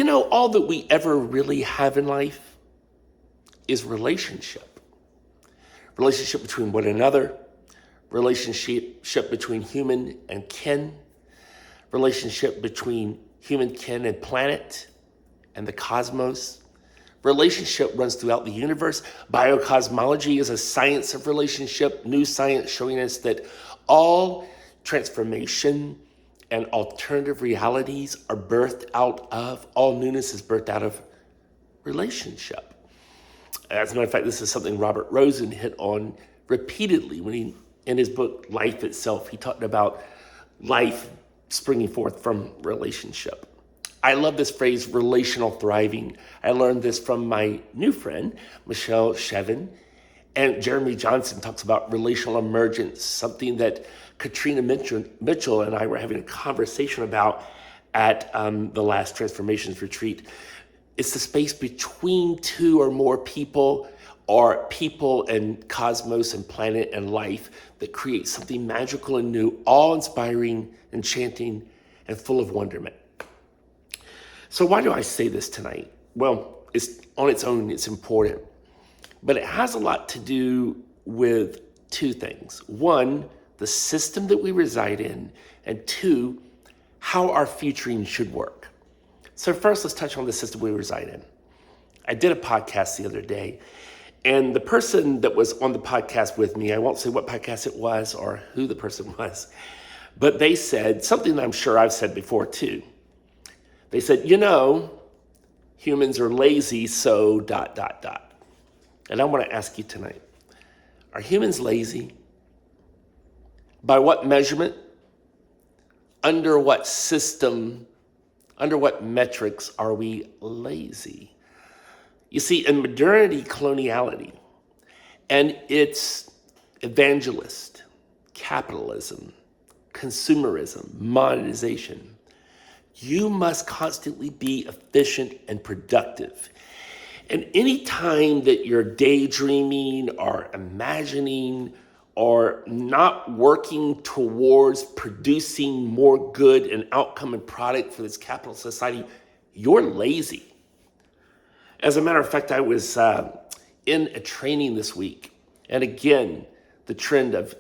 all that we ever really have in life is relationship. Relationship between one another, relationship between human and kin, relationship between human kin and planet and the cosmos. Relationship runs throughout the universe. Biocosmology is a science of relationship, new science showing us that all transformation and alternative realities are birthed out of, all newness is birthed out of relationship. As a matter of fact, this is something Robert Rosen hit on repeatedly when he, in his book, Life Itself, he talked about life springing forth from relationship. I love this phrase, relational thriving. I learned this from my new friend, Michelle Shevin. And Jeremy Johnson talks about relational emergence, something that Katrina Mitchell and I were having a conversation about at the last Transformations Retreat. It's the space between two or more people, or people and cosmos and planet and life, that creates something magical and new, awe-inspiring, enchanting, and full of wonderment. So why do I say this tonight? Well, it's on its own, it's important, but it has a lot to do with two things. One, the system that we reside in, and two, how our futuring should work. So first, let's touch on the system we reside in. I did a podcast the other day, and the person that was on the podcast with me, I won't say what podcast it was or who the person was, but they said something that I'm sure I've said before too. They said, humans are lazy, so ... And I want to ask you tonight, are humans lazy? By what measurement? Under what system? Under what metrics are we lazy? You see, in modernity, coloniality, and its evangelist, capitalism, consumerism, monetization, you must constantly be efficient and productive. And any time that you're daydreaming or imagining or not working towards producing more good and outcome and product for this capitalist society, you're lazy. As a matter of fact, I was in a training this week. And again, the trend of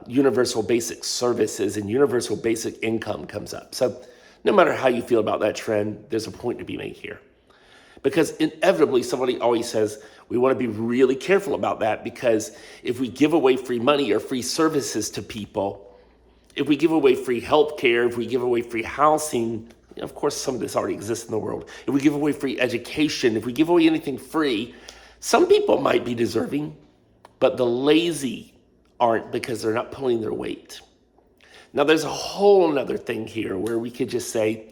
universal basic services and universal basic income comes up. So no matter how you feel about that trend, there's a point to be made here. Because inevitably, somebody always says, we want to be really careful about that, because if we give away free money or free services to people, if we give away free healthcare, if we give away free housing, of course, some of this already exists in the world. If we give away free education, if we give away anything free, some people might be deserving, but the lazy aren't, because they're not pulling their weight. Now, there's a whole nother thing here where we could just say,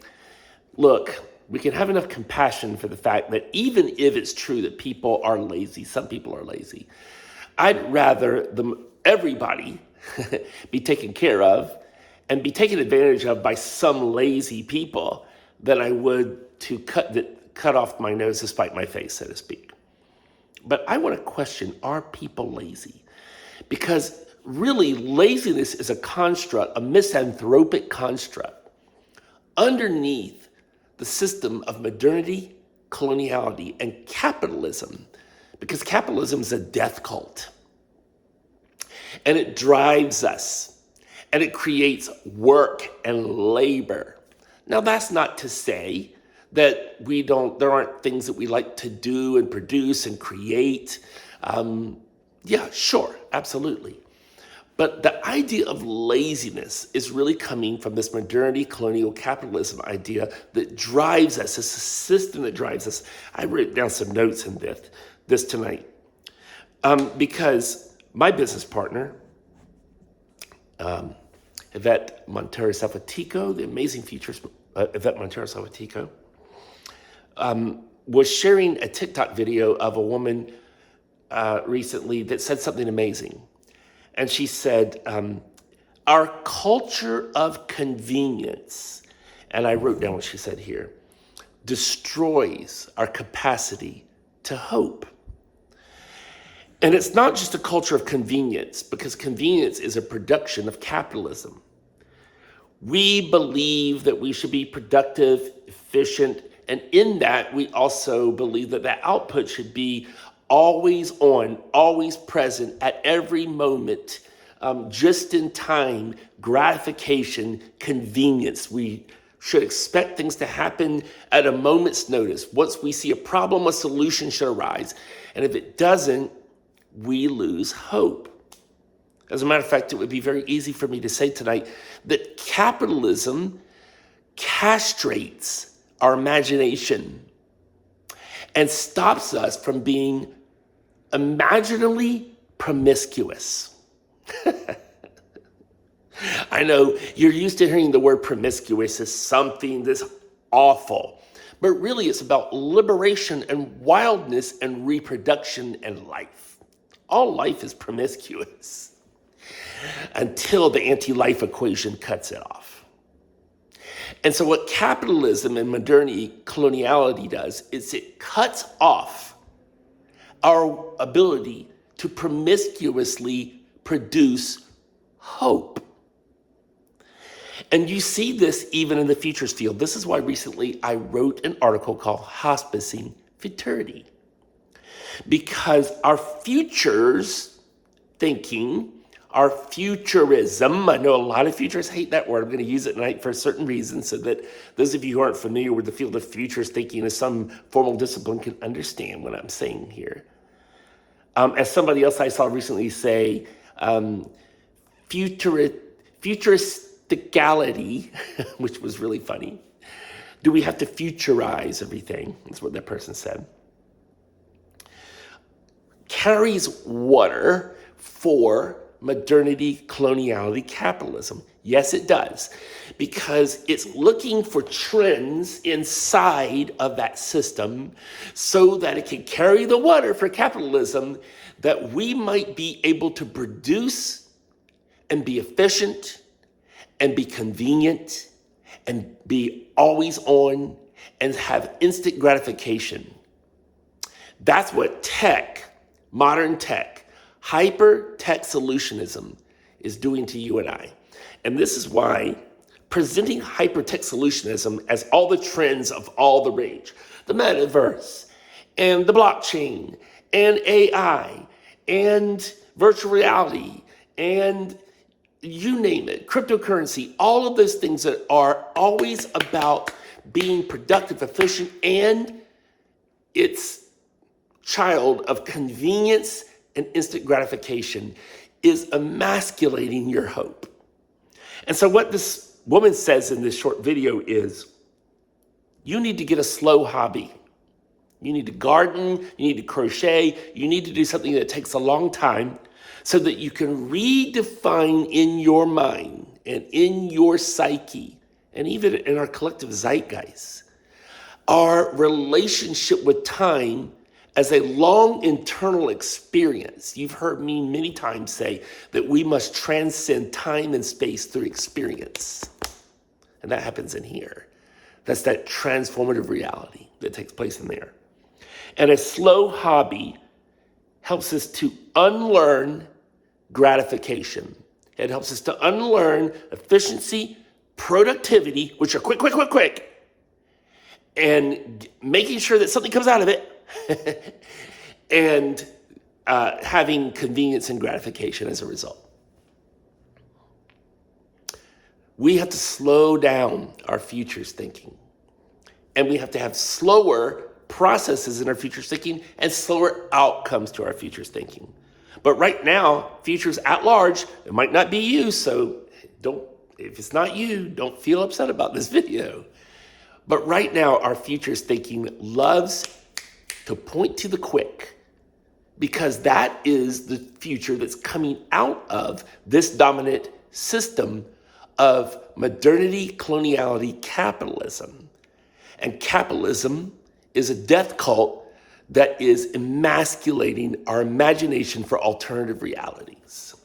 look, we can have enough compassion for the fact that even if it's true that people are lazy, some people are lazy, I'd rather everybody be taken care of and be taken advantage of by some lazy people than I would to cut off my nose to spite my face, so to speak. But I want to question, are people lazy? Because really, laziness is a construct, a misanthropic construct, underneath the system of modernity, coloniality, and capitalism, because capitalism is a death cult. And it drives us, and it creates work and labor. Now, that's not to say that there aren't things that we like to do and produce and create. Yeah, sure, absolutely. But the idea of laziness is really coming from this modernity, colonial capitalism idea that drives us. It's a system that drives us. I wrote down some notes in this tonight because my business partner, 𝗟𝗶𝗯𝗲𝗀𝗃𝗀, the amazing futurist 𝗟𝗶𝗯𝗲𝗃𝗀, was sharing a TikTok video of a woman recently that said something amazing. And she said, our culture of convenience, and I wrote down what she said here, destroys our capacity to hope. And it's not just a culture of convenience, because convenience is a production of capitalism. We believe that we should be productive, efficient, And in that, we also believe that that output should be always on, always present at every moment, just in time, gratification, convenience. We should expect things to happen at a moment's notice. Once we see a problem, a solution should arise. And if it doesn't, we lose hope. As a matter of fact, it would be very easy for me to say tonight that capitalism castrates our imagination and stops us from being imaginally promiscuous. I know you're used to hearing the word promiscuous as something that's awful, but really it's about liberation and wildness and reproduction and life. All life is promiscuous until the anti-life equation cuts it off. And so what capitalism and modernity, coloniality does is it cuts off our ability to promiscuously produce hope. And you see this even in the futures field. This is why recently I wrote an article called Hospicing Futurity. Because our futures thinking, our futurism, I know a lot of futurists hate that word. I'm going to use it tonight for a certain reason so that those of you who aren't familiar with the field of futures thinking as some formal discipline can understand what I'm saying here. As somebody else I saw recently say, futuristicality, which was really funny. Do we have to futurize everything? That's what that person said. Carries water for modernity, coloniality, capitalism. Yes, it does, because it's looking for trends inside of that system so that it can carry the water for capitalism, that we might be able to produce and be efficient and be convenient and be always on and have instant gratification. That's what tech, modern tech, hyper-tech solutionism is doing to you and I. And this is why presenting hyper-tech solutionism as all the trends of all the rage, the metaverse and the blockchain and AI and virtual reality and you name it, cryptocurrency, all of those things that are always about being productive, efficient, and it's child of convenience and instant gratification is emasculating your hope. And so what this woman says in this short video is, you need to get a slow hobby. You need to garden, you need to crochet, you need to do something that takes a long time so that you can redefine in your mind and in your psyche, and even in our collective zeitgeist, our relationship with time as a long internal experience. You've heard me many times say that we must transcend time and space through experience. And that happens in here. That's that transformative reality that takes place in there. And a slow hobby helps us to unlearn gratification. It helps us to unlearn efficiency, productivity, which are quick, and making sure that something comes out of it, and having convenience and gratification as a result. We have to slow down our futures thinking, and we have to have slower processes in our futures thinking and slower outcomes to our futures thinking. But right now, futures at large, it might not be you, so if it's not you, don't feel upset about this video. But right now, our futures thinking loves to point to the quick, because that is the future that's coming out of this dominant system of modernity, coloniality, capitalism. And capitalism is a death cult that is emasculating our imagination for alternative realities.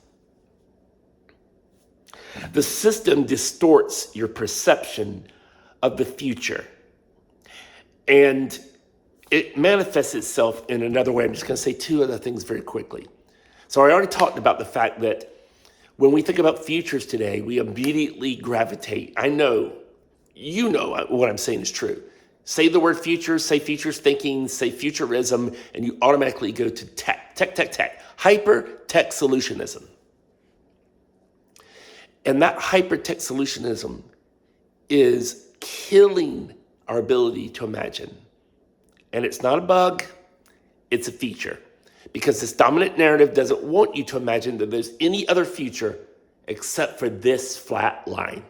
The system distorts your perception of the future, and it manifests itself in another way. I'm just going to say two other things very quickly. So I already talked about the fact that when we think about futures today, we immediately gravitate. I know, you know what I'm saying is true. Say the word future, say futures thinking, say futurism, and you automatically go to tech, hyper-tech solutionism. And that hyper-tech solutionism is killing our ability to imagine. And it's not a bug, it's a feature. Because this dominant narrative doesn't want you to imagine that there's any other future except for this flat line.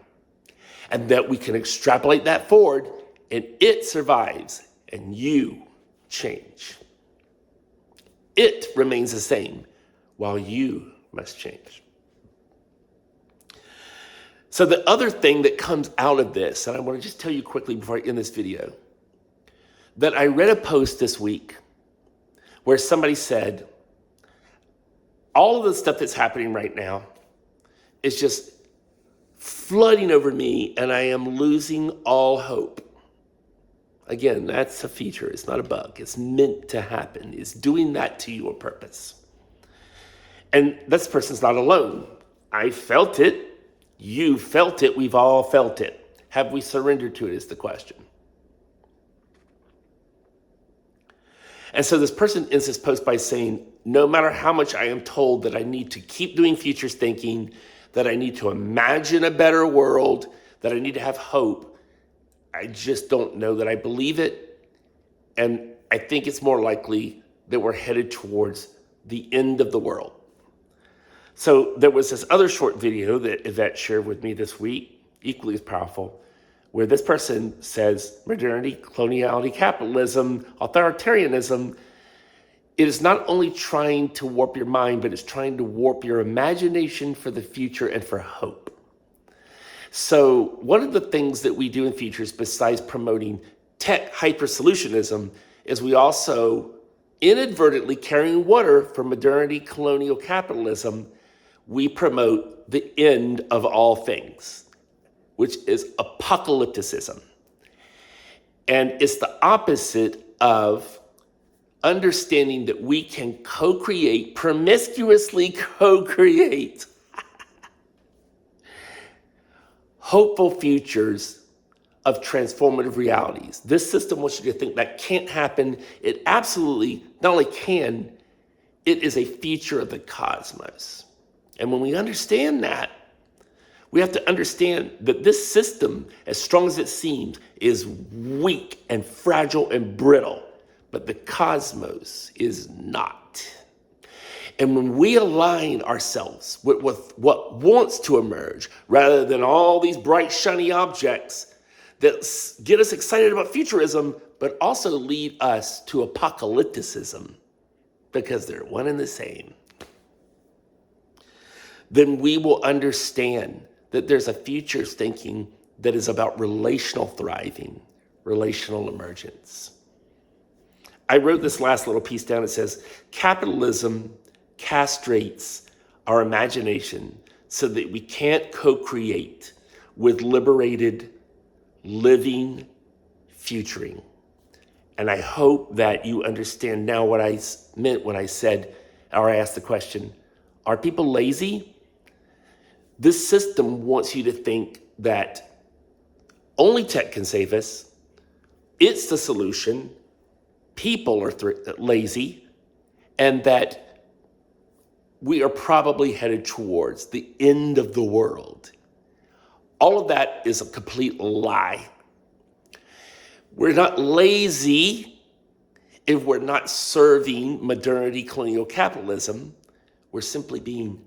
And that we can extrapolate that forward, and it survives, and you change. It remains the same, while you must change. So the other thing that comes out of this, and I want to just tell you quickly before I end this video, that I read a post this week where somebody said, all of the stuff that's happening right now is just flooding over me, and I am losing all hope. Again, that's a feature. It's not a bug. It's meant to happen. It's doing that to you on purpose. And this person's not alone. I felt it. You felt it. We've all felt it. Have we surrendered to it is the question. And so this person ends this post by saying, no matter how much I am told that I need to keep doing futures thinking, that I need to imagine a better world, that I need to have hope, I just don't know that I believe it. And I think it's more likely that we're headed towards the end of the world. So there was this other short video that Yvette shared with me this week, equally as powerful, where this person says, modernity, coloniality, capitalism, authoritarianism, it is not only trying to warp your mind, but it's trying to warp your imagination for the future and for hope. So one of the things that we do in Futures, besides promoting tech hyper-solutionism, is we also inadvertently carrying water for modernity, colonial capitalism, we promote the end of all things, which is apocalypticism. And it's the opposite of understanding that we can co-create, promiscuously co-create hopeful futures of transformative realities. This system wants you to think that can't happen. It absolutely not only can, it is a feature of the cosmos. And when we understand that, we have to understand that this system, as strong as it seems, is weak and fragile and brittle, but the cosmos is not. And when we align ourselves with what wants to emerge, rather than all these bright, shiny objects that get us excited about futurism, but also lead us to apocalypticism, because they're one and the same, then we will understand that there's a futures thinking that is about relational thriving, relational emergence. I wrote this last little piece down. It says, capitalism castrates our imagination so that we can't co-create with liberated, living futuring. And I hope that you understand now what I meant when I said, or I asked the question, are people lazy? This system wants you to think that only tech can save us. It's the solution. People are lazy, and that we are probably headed towards the end of the world. All of that is a complete lie. We're not lazy if we're not serving modernity, colonial capitalism. We're simply being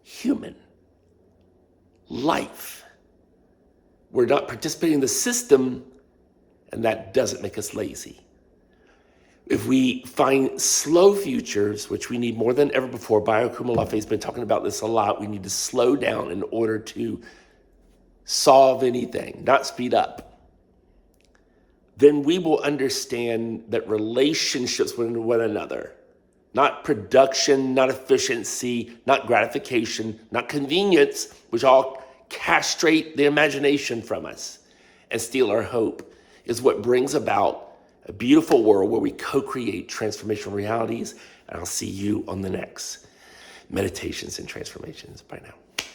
human. Life. We're not participating in the system, and that doesn't make us lazy. If we find slow futures, which we need more than ever before, 𝗍𝗶𝗶𝗶𝗁 has been talking about this a lot, we need to slow down in order to solve anything, not speed up. Then we will understand that relationships with one another, not production, not efficiency, not gratification, not convenience, which all castrate the imagination from us and steal our hope, is what brings about a beautiful world where we co-create transformational realities. And I'll see you on the next Meditations and Transformations. Bye now.